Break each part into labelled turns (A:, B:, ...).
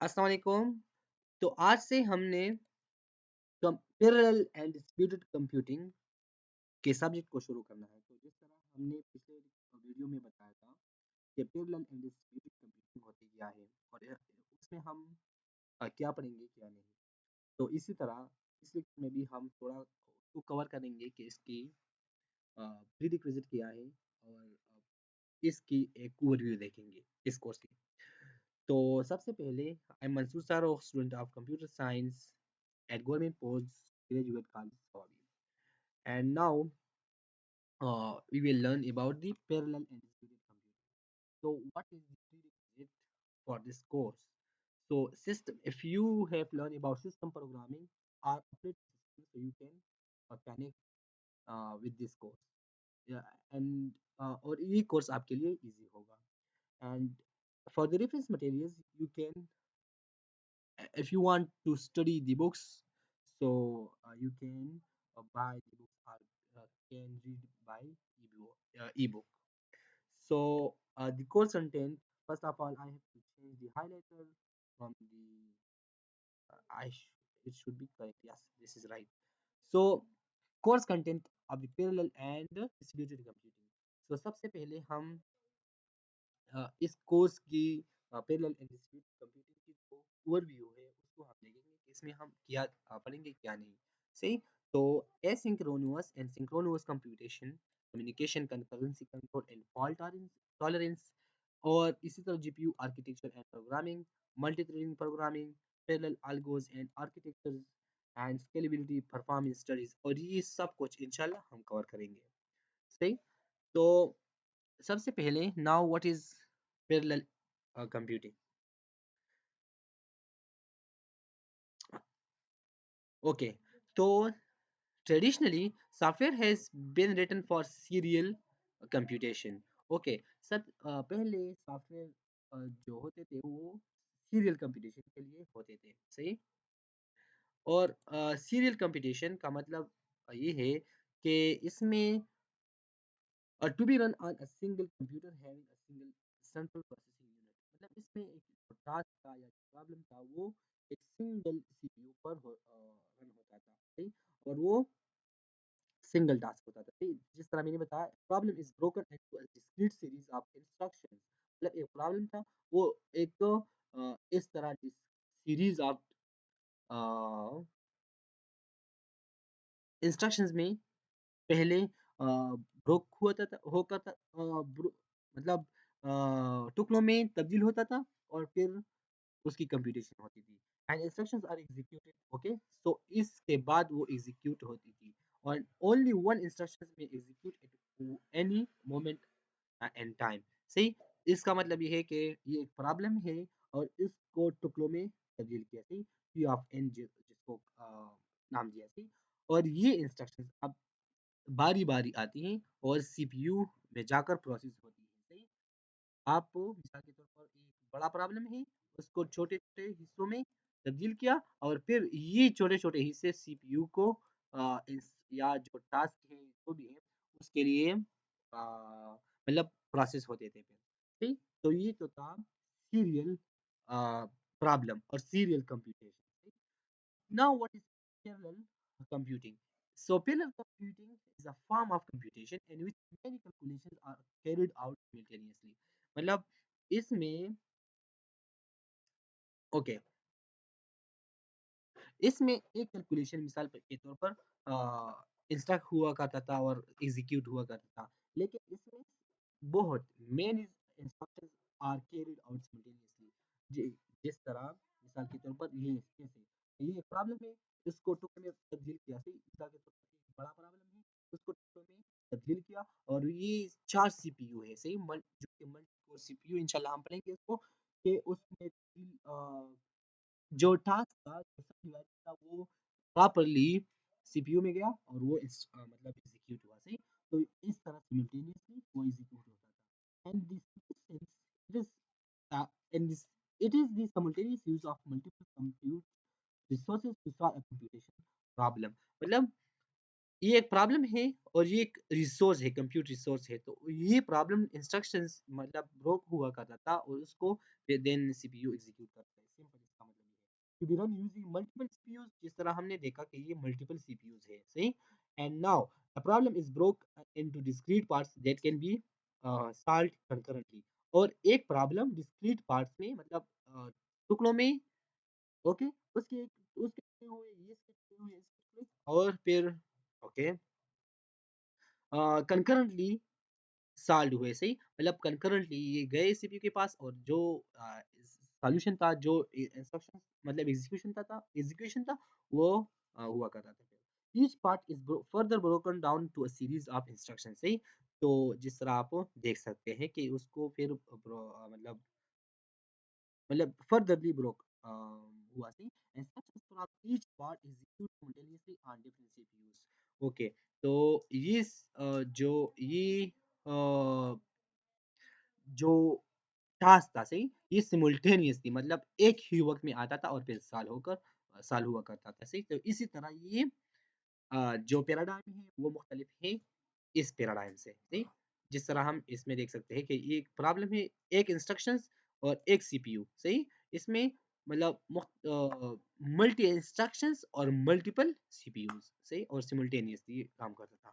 A: अस्सलाम वालेकुम। तो आज से हमने पैरेलल एंड डिस्ट्रीब्यूटेड कंप्यूटिंग के सब्जेक्ट को शुरू करना है। तो जिस तरह हमने पिछले वीडियो में बताया था कि पैरेलल एंड डिस्ट्रीब्यूटेड कंप्यूटिंग होती क्या है और उसमें हम क्या पढ़ेंगे क्या नहीं। तो इसी तरह इस लेक्चर में भी हम थोड़ा उसको कवर करेंगे कि इसकी प्रीरिक्विजिट क्या है और इसकी एक ओवरव्यू देखेंगे इस कोर्स की। तो सबसे पहले I am Mansoor sir, student of computer science at Government Post Graduate College, Saudi. And now we will learn about the parallel and distributed computing. So, what is the prerequisite for this course? So, system. If you have learned about system programming or operating system, so you can connect with this course. Yeah, and और ये course आपके लिए easy होगा. And for the reference materials, you can if you want to study the books, so you can buy the books or can read by ebook. So the course content, first of all, I have to change the highlighter from the it should be correct. Yes, this is right. So course content of the parallel and distributed computing. So सबसे पहले हम इस course की parallel and distributed computing की जो overview है उसको हम देखेंगे कि इसमें हम क्या पढ़ेंगे क्या नहीं। सही। तो asynchronous and synchronous computation, communication, concurrency control and fault tolerance, और इसी तरह GPU architecture and programming, multi threading programming, parallel algos and architecture and scalability performance studies, और ये सब कुछ इंशाल्लाह हम कवर करेंगे। सही। तो सबसे पहले now what is parallel computing. Okay, so traditionally software has been written for serial computation. Okay, सब पहले सॉफ्टवेयर जो होते थे वो सीरियल कंप्यूटेशन के लिए होते थे। सही। और सीरियल कंप्यूटेशन का मतलब ये है कि इसमें to be run on a single computer having a single central processing unit, मतलब इसमें एक टास्क था या प्रॉब्लम था वो एक सिंगल सीपीयू पर रन होता था। सही। और वो सिंगल टास्क होता था। सही। जिस तरह मैंने बताया, problem is broken into a discrete series of instructions, मतलब एक प्रॉब्लम था वो एक इस तरह सीरीज ऑफ इंस्ट्रक्शंस में पहले ब्रोक होता था होकर था मतलब टुकड़ों में तब्दील होता था और फिर उसकी कंप्यूटेशन होती थी। And instructions are executed. Okay, so इसके बाद वो एग्जीक्यूट होती थी और ओनली वन इंस्ट्रक्शन में execute at any moment and time. सही। इसका मतलब ये है कि ये एक प्रॉब्लम है और इसको टुकड़ों में तब्दील किया। सही। पी ऑफ एन जिसको नाम दिया। सही। और ये इंस्ट्रक्शंस अब बारी बारी आती हैं और सीपीयू में जाकर प्रोसेस होती है। सही। आप मिसाल के तौर पर एक बड़ा प्रॉब्लम है, उसको छोटे छोटे हिस्सों में तब्दील किया और फिर ये छोटे छोटे हिस्से सीपीयू को या जो टास्क है जो भी है उसके लिए मतलब प्रोसेस होते थे फिर। ठीक। तो ये तो था सीरियल प्रॉब्लम और serial computation. Now, what is parallel computing? So, parallel computing is a form of computation in which many calculations are carried out simultaneously. मतलब इसमें ओके इसमें एक कैलकुलेशन मिसाल के तौर पर इंस्ट्रक्ट हुआ करता था और एग्जीक्यूट हुआ करता था, लेकिन इसमें बहुत many instructions are carried out simultaneously. जिस तरह मिसाल के तौर पर ये कैसे ये प्रॉब्लम है, इसको टुकड़े में तब्दील किया। सही। मिसाल के तौर पर एक बड़ा प्रॉब्लम है, उसको टुकड़ों में तब्दील किया और ये 4 सीपीयू है। सही। जो कि मल्टी कोर सीपीयू इंशाल्लाह हम पढ़ेंगे इसको कि उसमें जो टास्क था जो सब डिवाइस था वो प्रॉपर्ली सीपीयू में गया और वो मतलब एग्जीक्यूट हुआ। सही। तो इस तरह सिमिल्टेनियसली वो एग्जीक्यूट होता था। And this it is and this it is the simultaneous use of multiple compute resources to solve a computation problem। मतलब ये एक प्रॉब्लम है और ये एक रिसोर्स है, कंप्यूट रिसोर्स है। तो ये प्रॉब्लम इंस्ट्रक्शंस मतलब ब्रोक हुआ करता था और उसको देन सीपीयू एग्जीक्यूट करता है। Simple. to be run using multiple CPUs, जिस तरह हमने देखा कि ये multiple CPUs है, सही. And now the problem is broke into discrete parts that can be solved concurrently. और एक प्रॉब्लम डिस्क्रीट पार्ट्स में मतलब टुकड़ों में, ओके, उसके उसके टुकड़े हुए, ये इसके टुकड़े हुए, इसके टुकड़े, और फिर ओके कंकरेंटली सॉल्व हुए, सही. मतलब कंकरेंटली ये गए सीपीयू के पास और जो सॉल्यूशन था, जो इंस्ट्रक्शन मतलब एग्जीक्यूशन था वो हुआ करता था. Each part is further broken down to a series of instruction, सही. तो जिस तरह आप देख सकते हैं कि उसको फिर मतलब फर्दरली ब्रोक हुआ, सही. Instructions from each part execute simultaneously on different CPUs. Okay, तो ये अ, जो टास्क था, सही, ये सिमुल्टेनियसली मतलब एक ही वक्त में आता था और फिर साल हुआ करता था, सही. तो इसी तरह ये जो पैराडाइम है वो मुख्तलिफ है इस पैराडाइम से, सही. जिस तरह हम इसमें देख सकते हैं कि ये एक प्रॉब्लम है, एक इंस्ट्रक्शंस और एक सीपीयू, सही. इसमें मतलब मल्टी इंस्ट्रक्शंस और मल्टीपल सीपीयूज, सही, और सिमुल्टेनियसली काम करता था.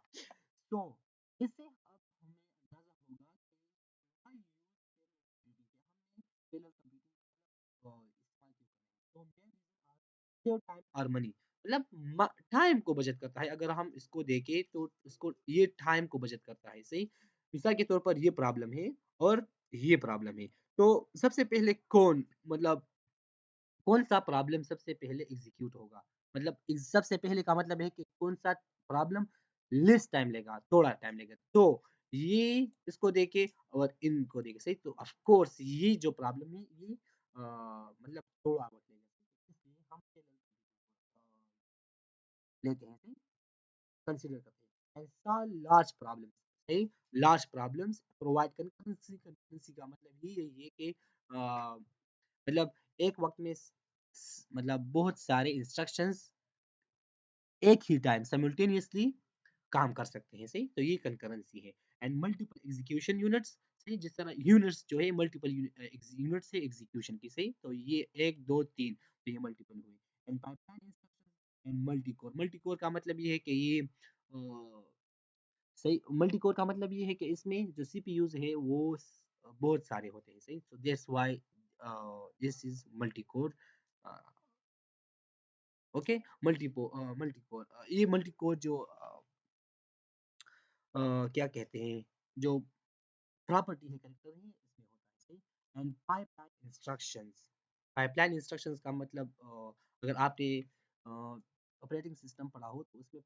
A: तो इससे अब हमें अंदाजा होगा कि why use parallel computing के हमने parallel computing इस्तेमाल क्यों करें. तो main reason are save time और मनी, मतलब टाइम को बचत करता है. अगर हम इसको देखें तो इसको ये टाइम को बचत करता है, सही. मिसाल के तौर पर ये प्रॉब्लम है और ये प्रॉब्लम है, तो सबसे पहले मतलब कौन सा प्रॉब्लम सबसे पहले एग्जीक्यूट होगा. मतलब सबसे पहले का मतलब है कि कौन सा प्रॉब्लम लेस टाइम लेगा, थोड़ा टाइम लेगा. तो ये इसको देके और इनको देखे, सही. तो ऑफ कोर्स ये जो प्रॉब्लम है ये मतलब थोड़ा वक्त लेगा, इसलिए हम लेते हैं, सही, कंसीडर करते हैं. ऐसा लार्ज प्रॉब्लम, सही, large problems provide concurrency. Concurrency का मतलब ये है कि मतलब एक वक्त में मतलब बहुत सारे इंस्ट्रक्शंस एक ही टाइम साइमल्टेनियसली काम कर सकते हैं, सही. तो ये कंकरेंसी है. एंड मल्टीपल एग्जीक्यूशन यूनिट्स, सही. जिस तरह यूनिट्स जो है मल्टीपल यूनिट्स है एग्जीक्यूशन की, सही. तो ये 1 2 3, तो ये मल्टीपल हुई. And pipeline instruction and multi core. Multi core का मतलब ये है कि ये सही, मल्टी कोर का मतलब ये है कि इसमें जो सीपीयूज है वो बहुत सारे होते हैं, सही. So that's why this is multi core. Okay, multi core, ये मल्टी कोर जो क्या कहते हैं, जो प्रॉपर्टी है कैरेक्टर है इसमें होता है, सही. And pipeline instructions. Pipeline instructions का मतलब अगर आपने ऑपरेटिंग सिस्टम पढ़ा हो तो उसमें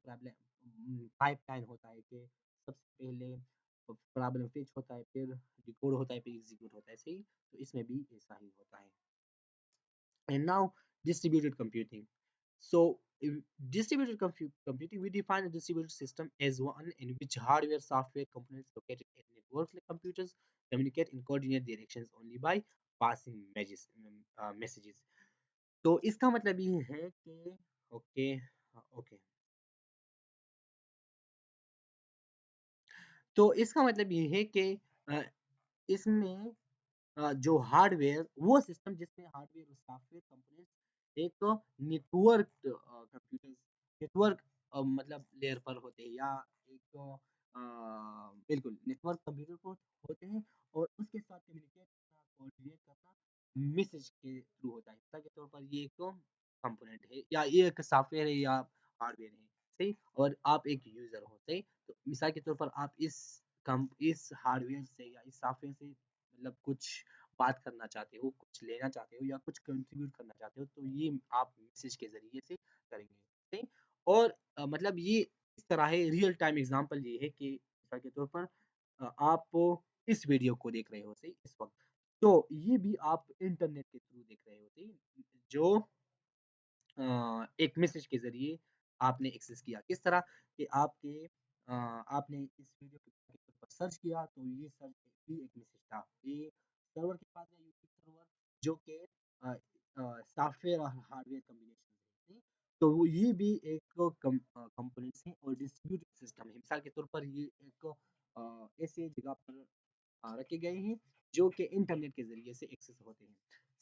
A: पाइपलाइन होता है कि सबसे पहले प्रॉब्लम फेच होता है, फिर डिकोड होता है, फिर एग्जीक्यूट होता है, सही. तो इसमें भी ऐसा ही होता है. And now distributed computing. So distributed computing, we define a distributed system as one in which hardware, software components located in networks like computers communicate in coordinate directions only by passing messages. तो इसका मतलब ये है कि okay, okay, तो इसका मतलब ये है कि अ, इसमें जो हार्डवेयर, वो सिस्टम जिसमें हार्डवेयर और सॉफ्टवेयर कंपोनेंट्स एक नेटवर्क कंप्यूटर्स नेटवर्क मतलब लेयर पर होते हैं, या एक बिल्कुल नेटवर्क कंप्यूटर को होते हैं, और उसके साथ कम्युनिकेट करना, कोऑर्डिनेट करना मैसेज के थ्रू होता है. मिसाल के तौर पर ये एक कंपोनेंट है, या ये एक सॉफ्टवेयर है, या हार्डवेयर है, सही. और आप एक यूजर हो, सही. तो मिसाल के तौर पर आप इस हार्डवेयर से या इस सॉफ्टवेयर से मतलब कुछ बात करना चाहते हो, कुछ लेना चाहते हो, या कुछ कंट्रीब्यूट करना चाहते हो, तो ये आप मैसेज के ज़रिए से करेंगे, ठीक? और मतलब ये इस तरह है, रियल टाइम एग्ज़ाम्पल ये है कि मिसाल के तौर पर आप इस वीडियो को देख रहे हो, सही, इस वक़्त, तो ये भी आप इंटरनेट के थ्रू देख रहे हो, सही? जो एक मैसेज के ज़रिए आपने एक्सेस किया। किस तरह कि आपने इस वीडियो के ऊपर सर्च किया, तो ये सर्च भी एक मैसेज था। ये सर्वर के पास है, यूट्यूब सर्वर, जो कि सॉफ्टवेयर और हार्डवेयर कॉम्बिनेशन है। तो ये भी एक कंपोनेंट्स है और डिस्ट्रीब्यूटेड सिस्टम है। मिसाल के तौर पर ये एक ऐसे जगह पर रखे गए हैं जो कि इंटरनेट के ज़रिए से एक्सेस होते हैं।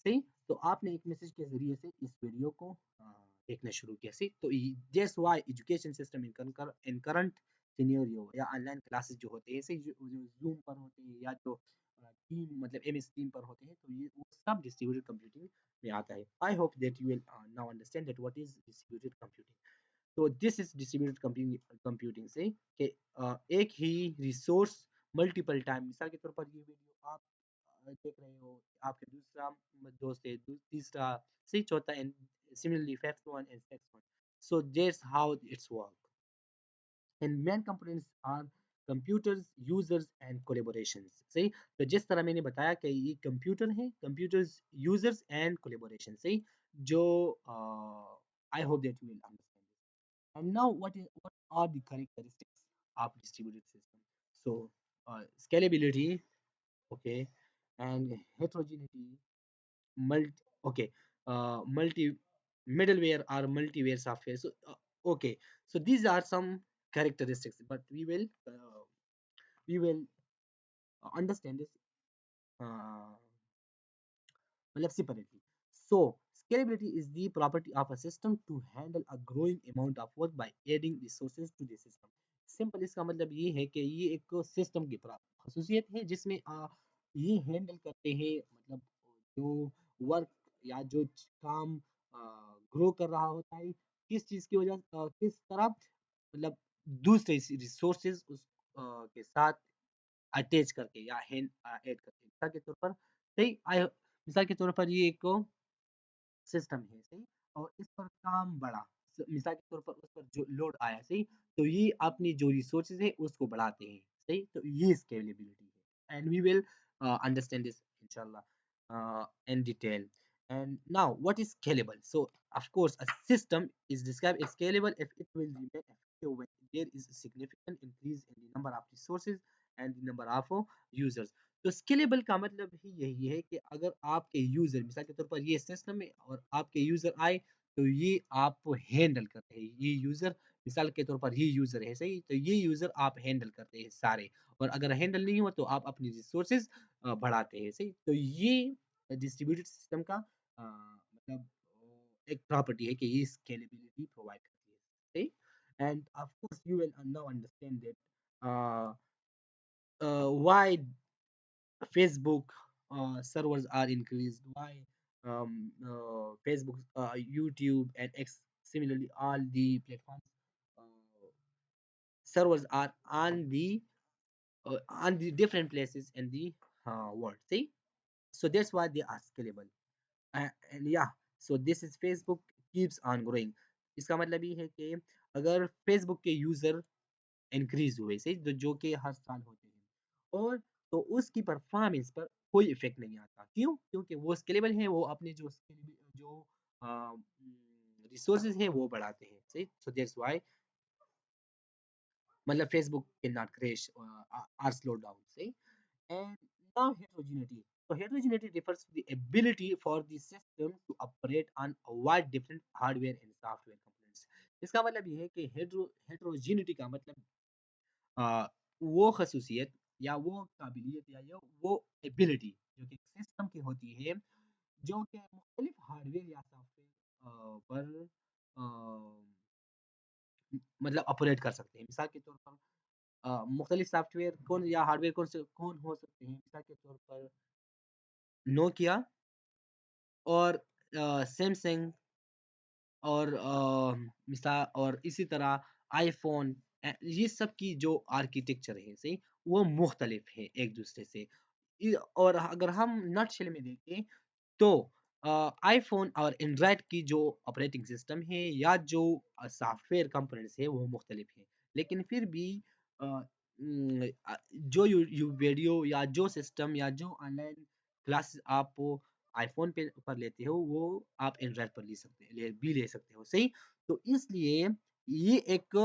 A: सही। तो आपने एक मैसेज के ज़रिए से इस वीडियो को देखना शुरू किया, सही। तो that's why education system in current scenario या ऑनलाइन क्लासेस जो होते हैं, सही, जो ज़ूम पर होते हैं या जो टीम मतलब एमएस टीम पर होते हैं, तो ये वो सब डिस्ट्रीब्यूटेड कंप्यूटिंग में आता है। I hope that you will now understand that what is distributed computing. तो दिस इज डिस्ट्रीब्यूटेड कंप्यूटिंग से कि एक ही रिसोर्स मल्टीपल टाइम, मिसाल के तौर पर ये वीडियो आप देख रहे हो, आपके दूसरा दोस्त है, तीसरा, सही, चौथा, and similarly fifth one and sixth one. So that's how it's work. And main components are computers, users and collaborations. सही। तो जिस तरह मैंने बताया कि ये कंप्यूटर है, कंप्यूटर्स, यूजर्स एंड कोलेबोरेशन, सही, जो I hope that you will understand this. And now what are the characteristics of distributed system? So scalability, okay, and heterogeneity, multi, okay, multi middleware or multiware software. So okay, so these are some characteristics, but we will understand this uh, separately. So scalability is the property of a system to handle a growing amount of work by adding resources to the system. Simple इसका मतलब ये है कि ये एक system की खसूसियत है जिसमें ये हैंडल करते हैं, मतलब जो वर्क या जो काम ग्रो कर रहा होता है, किस चीज की वजह किस तरह, मतलब दूसरे रिसोर्सेज उस के साथ अटैच करके या हैंड ऐड करके, मिसाल के तौर पर, सही, मिसाल के तौर पर ये एक सिस्टम है, सही, और इस पर काम बढ़ा, मिसाल के तौर पर उस पर जो लोड आया, सही, तो ये अपनी जो रिसोर्सेज है उसको बढ़ाते हैं, सही। तो ये स्केलेबिलिटी है, and we will understand this इंशाल्लाह in detail. And now what is scalable? So of course a system is described as scalable if it will remain effective when there is a significant increase in the number of resources and the number of users. तो scalable का मतलब ही यही है कि अगर आपके user, मिसाल के तौर पर ये सिस्टम है और आपके यूजर आए, तो ये आप हैंडल करते हैं, ये यूजर, मिसाल के तौर पर ये यूजर है, सही, तो ये यूजर आप हैंडल करते हैं सारे, और अगर हैंडल नहीं हुआ तो आप अपनी रिसोर्सेज बढ़ाते हैं, सही। तो ये डिस्ट्रीब्यूटेड सिस्टम का मतलब एक प्रॉपर्टी है कि ये स्केलेबिलिटी प्रोवाइड करती है, सही। End of course you will now understand that why Facebook servers are increased, why Facebook, YouTube, and X, similarly, all the platforms uh, servers are on the different places in the world. See, so that's why they are scalable. And yeah, so this is Facebook keeps on growing. इसका मतलब ये है कि अगर Facebook के user increase हुए, सही, तो जो कि हर साल होते हैं, और तो उसकी परफॉर्मेंस पर कोई इफेक्ट नहीं आता, क्यों? क्योंकि वो स्केलेबल है, वो अपने जो रिसोर्सेज है वो बढ़ाते हैं, सही। सो दैट्स व्हाई मतलब Facebook can not crash or slow down, see. And now heterogeneity. So heterogeneity refers to the ability for the system to operate on a wide different hardware and software components. इसका मतलब ये है कि heterogeneity का मतलब वो खसूसियत या वो काबिलियत या वो एबिलिटी जो कि सिस्टम की होती है, जो कि मुख्तलिफ हार्डवेयर या सॉफ्टवेयर पर मतलब ऑपरेट कर सकते हैं। मिसाल के तौर पर मुख्तलिफ सॉफ्टवेयर कौन या हार्डवेयर कौन हो सकते हैं, मिसाल के तौर पर नोकिया और सैमसंग और मिसाल और इसी तरह आईफोन, ये सब की जो आर्किटेक्चर है, सही, वो मुख्तलिफ है एक दूसरे से। और अगर हम नटशेल में देखें तो आईफोन और एंड्रॉयड की जो ऑपरेटिंग सिस्टम है या जो सॉफ्टवेयर कंपोनेंट्स है वो मुख्तलिफ है, लेकिन फिर भी अ, जो यू वीडियो या जो सिस्टम या जो ऑनलाइन क्लास आप आईफोन पे पर लेते हो वो आप एंड्रॉयड पर ले सकते हो, सही। तो इसलिए ये एक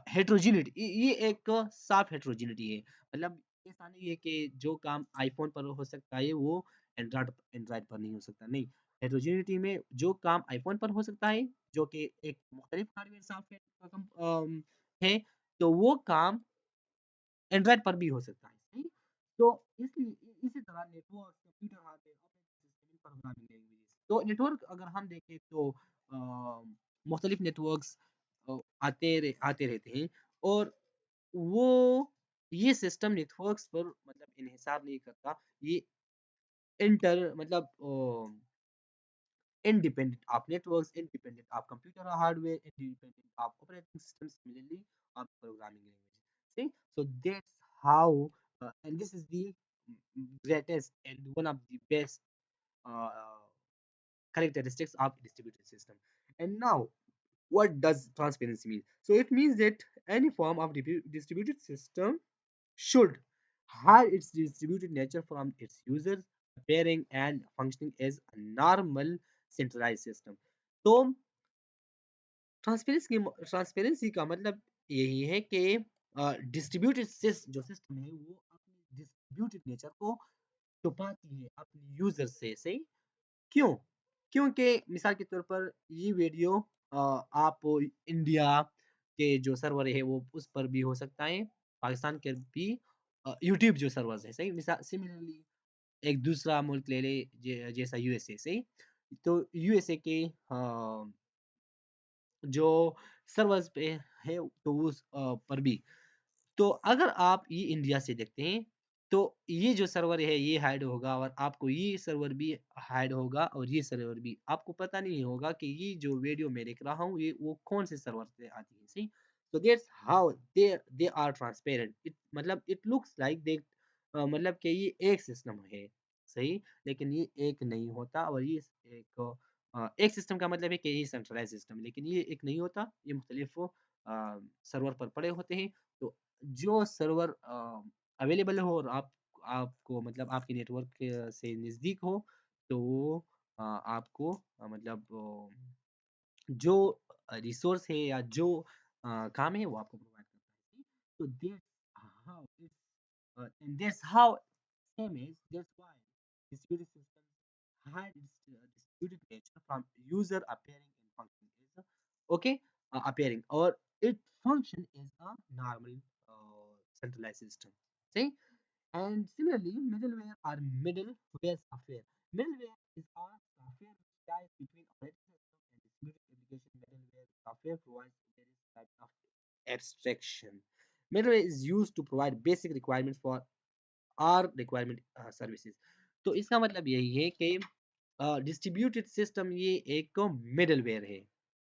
A: हेट्रोजिनिटी, ये एक साफ हेट्रोजिनिटी है, मतलब ऐसा नहीं है कि जो काम आईफोन पर हो सकता है वो एंड्रॉयड पर नहीं हो सकता, नहीं। हेट्रोजिनिटी में जो काम आईफोन पर हो सकता है, जो कि एक मुख्तलिफ हार्डवेयर सॉफ्टवेयर का है, तो वो काम एंड्रॉयड पर भी हो सकता है, सही। तो इसलिए इसी तरह network, computer hardware, operating system, तो नेटवर्क अगर हम देखें तो मुख्तलिफ नेटवर्क्स आते रहते हैं, और वो ये सिस्टम नेटवर्क्स पर मतलब इन्हिसार नहीं करता। ये इंटर मतलब independent of networks, independent of computer hardware, independent of operating systems, similarly of programming language. See, so that's how, and this is the greatest and one of the best uh, characteristics of distributed system. And now, what does transparency mean? So it means that any form of distributed system should hide its distributed nature from its users, appearing and functioning as a normal centralized system. तो transparency का मतलब यही है कि distributed जो system है वो अपने डिस्ट्रीब्यूटेड नेचर को छुपाती है अपने यूजर से, सही। क्यों? क्योंकि मिसाल के तौर पर ये वीडियो आप इंडिया के जो सर्वर है वो उस पर भी हो सकता है, पाकिस्तान के भी यूट्यूब जो सर्वर्स है, सही। मिसाल सिमिलरली एक दूसरा मुल्क ले ले, जैसा यूएसए, सही। तो यूएसए के जो सर्वर्स पे है तो उस पर भी, तो अगर आप ये इंडिया से देखते हैं तो ये जो सर्वर है ये हाइड होगा, और आपको ये सर्वर भी हाइड होगा, और ये सर्वर भी आपको पता नहीं होगा कि ये जो वीडियो मैं देख रहा हूँ ये वो कौन से सर्वर से आती है, सही। so that's how they are transparent, it मतलब it looks like they मतलब कि ये एक सिस्टम है, सही। लेकिन ये एक नहीं होता, और ये एक सिस्टम का मतलब है कि ये सेंट्रलाइज सिस्टम, लेकिन ये एक नहीं होता, ये मुख्तलिफ सर्वर पर पड़े होते हैं। तो जो सर्वर अवेलेबल हो और आपको मतलब आपके नेटवर्क से नज़दीक हो, तो वो आपको मतलब जो रिसोर्स है या जो काम है वो आपको प्रोवाइड करता है। तो how it's and that's how same is that's why distributed systems hide its distributed nature from user appearing in function is okay appearing, or it function as a normal centralized system. See, and similarly, middleware or middleware software. Middleware is a software which lies between operating system and distributed application. Middleware software provides various types of abstraction. Middleware is used to provide basic requirements for our requirement services. तो इसका मतलब यही है कि distributed system ये एक middleware है,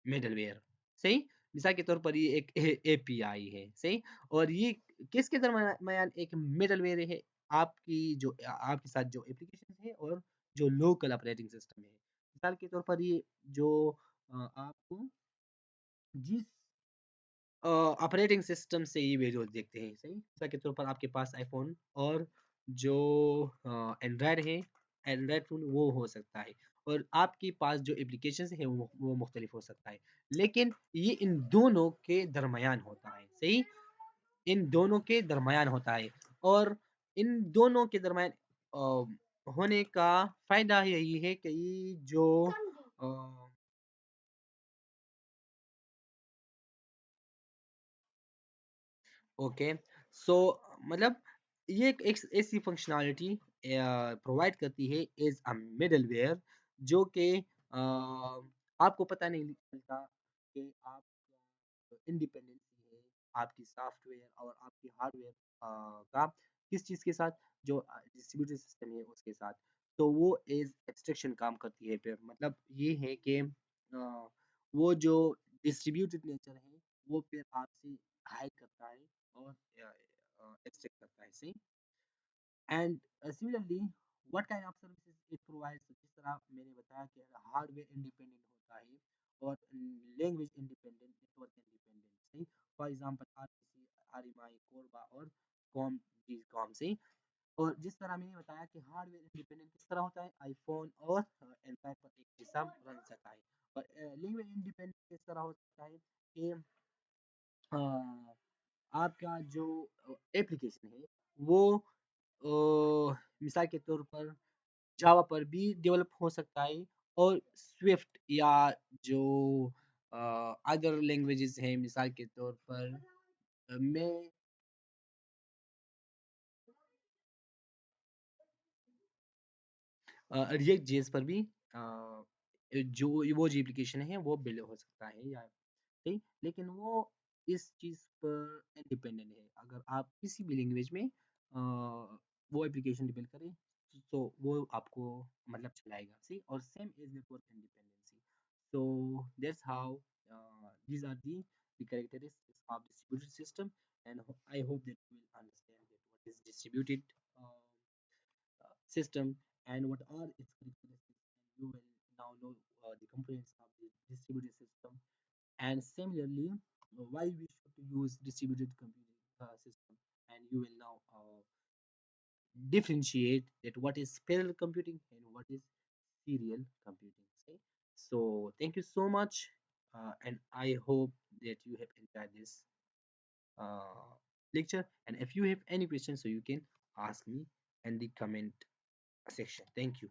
A: middleware, सही। मिसाल के तौर पर ये एक एपीआई है, सही। और ये किसके दरमियान एक मिडलवेयर है, आपकी जो आपके साथ जो एप्लीकेशन है और जो लोकल ऑपरेटिंग सिस्टम है। मिसाल के तौर पर ये जो आपको जिस ऑपरेटिंग सिस्टम से ये वीडियोस देखते हैं, सही। मिसाल के तौर पर आपके पास आईफोन और जो एंड्रॉयड है, एंड्रॉयड फ़ोन वो हो सकता है, और आपके पास जो एप्लीकेशंस है वो मुख्तलिफ हो सकता है, लेकिन ये इन दोनों के दरमियान होता है, सही। इन दोनों के दरमियान होता है, और इन दोनों के दरमियान होने का फ़ायदा यही है कि ये जो अ ओके, सो मतलब ये एक ऐसी फंक्शनैलिटी प्रोवाइड करती है एज अ मिडलवेयर, जो कि आपको पता नहीं चलता कि आपका इंडिपेंडेंसी है आपकी सॉफ्टवेयर और आपकी हार्डवेयर का किस चीज़ के साथ, जो डिस्ट्रीब्यूटेड सिस्टम है उसके साथ। तो वो एज एब्स्ट्रैक्शन काम करती है, फिर मतलब ये है कि वो जो डिस्ट्रीब्यूटेड नेचर है वो फिर आपसे हाइड करता है और एक्सट्रैक्ट करता है, सही। And similarly what kind of services it provides, जिस तरह मैंने बताया कि हार्डवेयर इंडिपेंडेंट होता है और लैंग्वेज इंडिपेंडेंट, नेटवर्क इंडिपेंडेंट, सही। For example RPC, RMI, Korba और कॉम, जी कॉम, सही। और जिस तरह मैंने बताया कि हार्डवेयर इंडिपेंडेंट किस तरह होता है, आईफोन और एंड्रॉइड पर एक सिस्टम रन सकता है। और लैंग्वेज इंडिपेंडेंट किस तरह हो सकता है कि अ, आपका जो एप्लीकेशन है वो मिसाल के तौर पर जावा पर भी डेवलप हो सकता है, और स्विफ्ट या जो अदर लैंग्वेजेस हैं, मिसाल के तौर पर मैं रिएक्ट जेएस पर भी जो वो जो एप्लीकेशन है वो बिल्ड हो सकता है या नहीं, लेकिन वो इस चीज़ पर इंडिपेंडेंट है। अगर आप किसी भी लैंग्वेज में वो एप्लीकेशन डिपेंड करें तो वो आपको मतलब चलाएगा, सी। और same is network independency. So that's how these are the characteristics of distributed system, and I hope that you will understand that what is distributed system and what are its characteristics, and you will now know the components of the distributed system, and similarly why we should use distributed computing system, and you will now differentiate that what is parallel computing and what is serial computing. Okay? So thank you so much, and I hope that you have enjoyed this uh, lecture, and if you have any questions so you can ask me in the comment section. Thank you.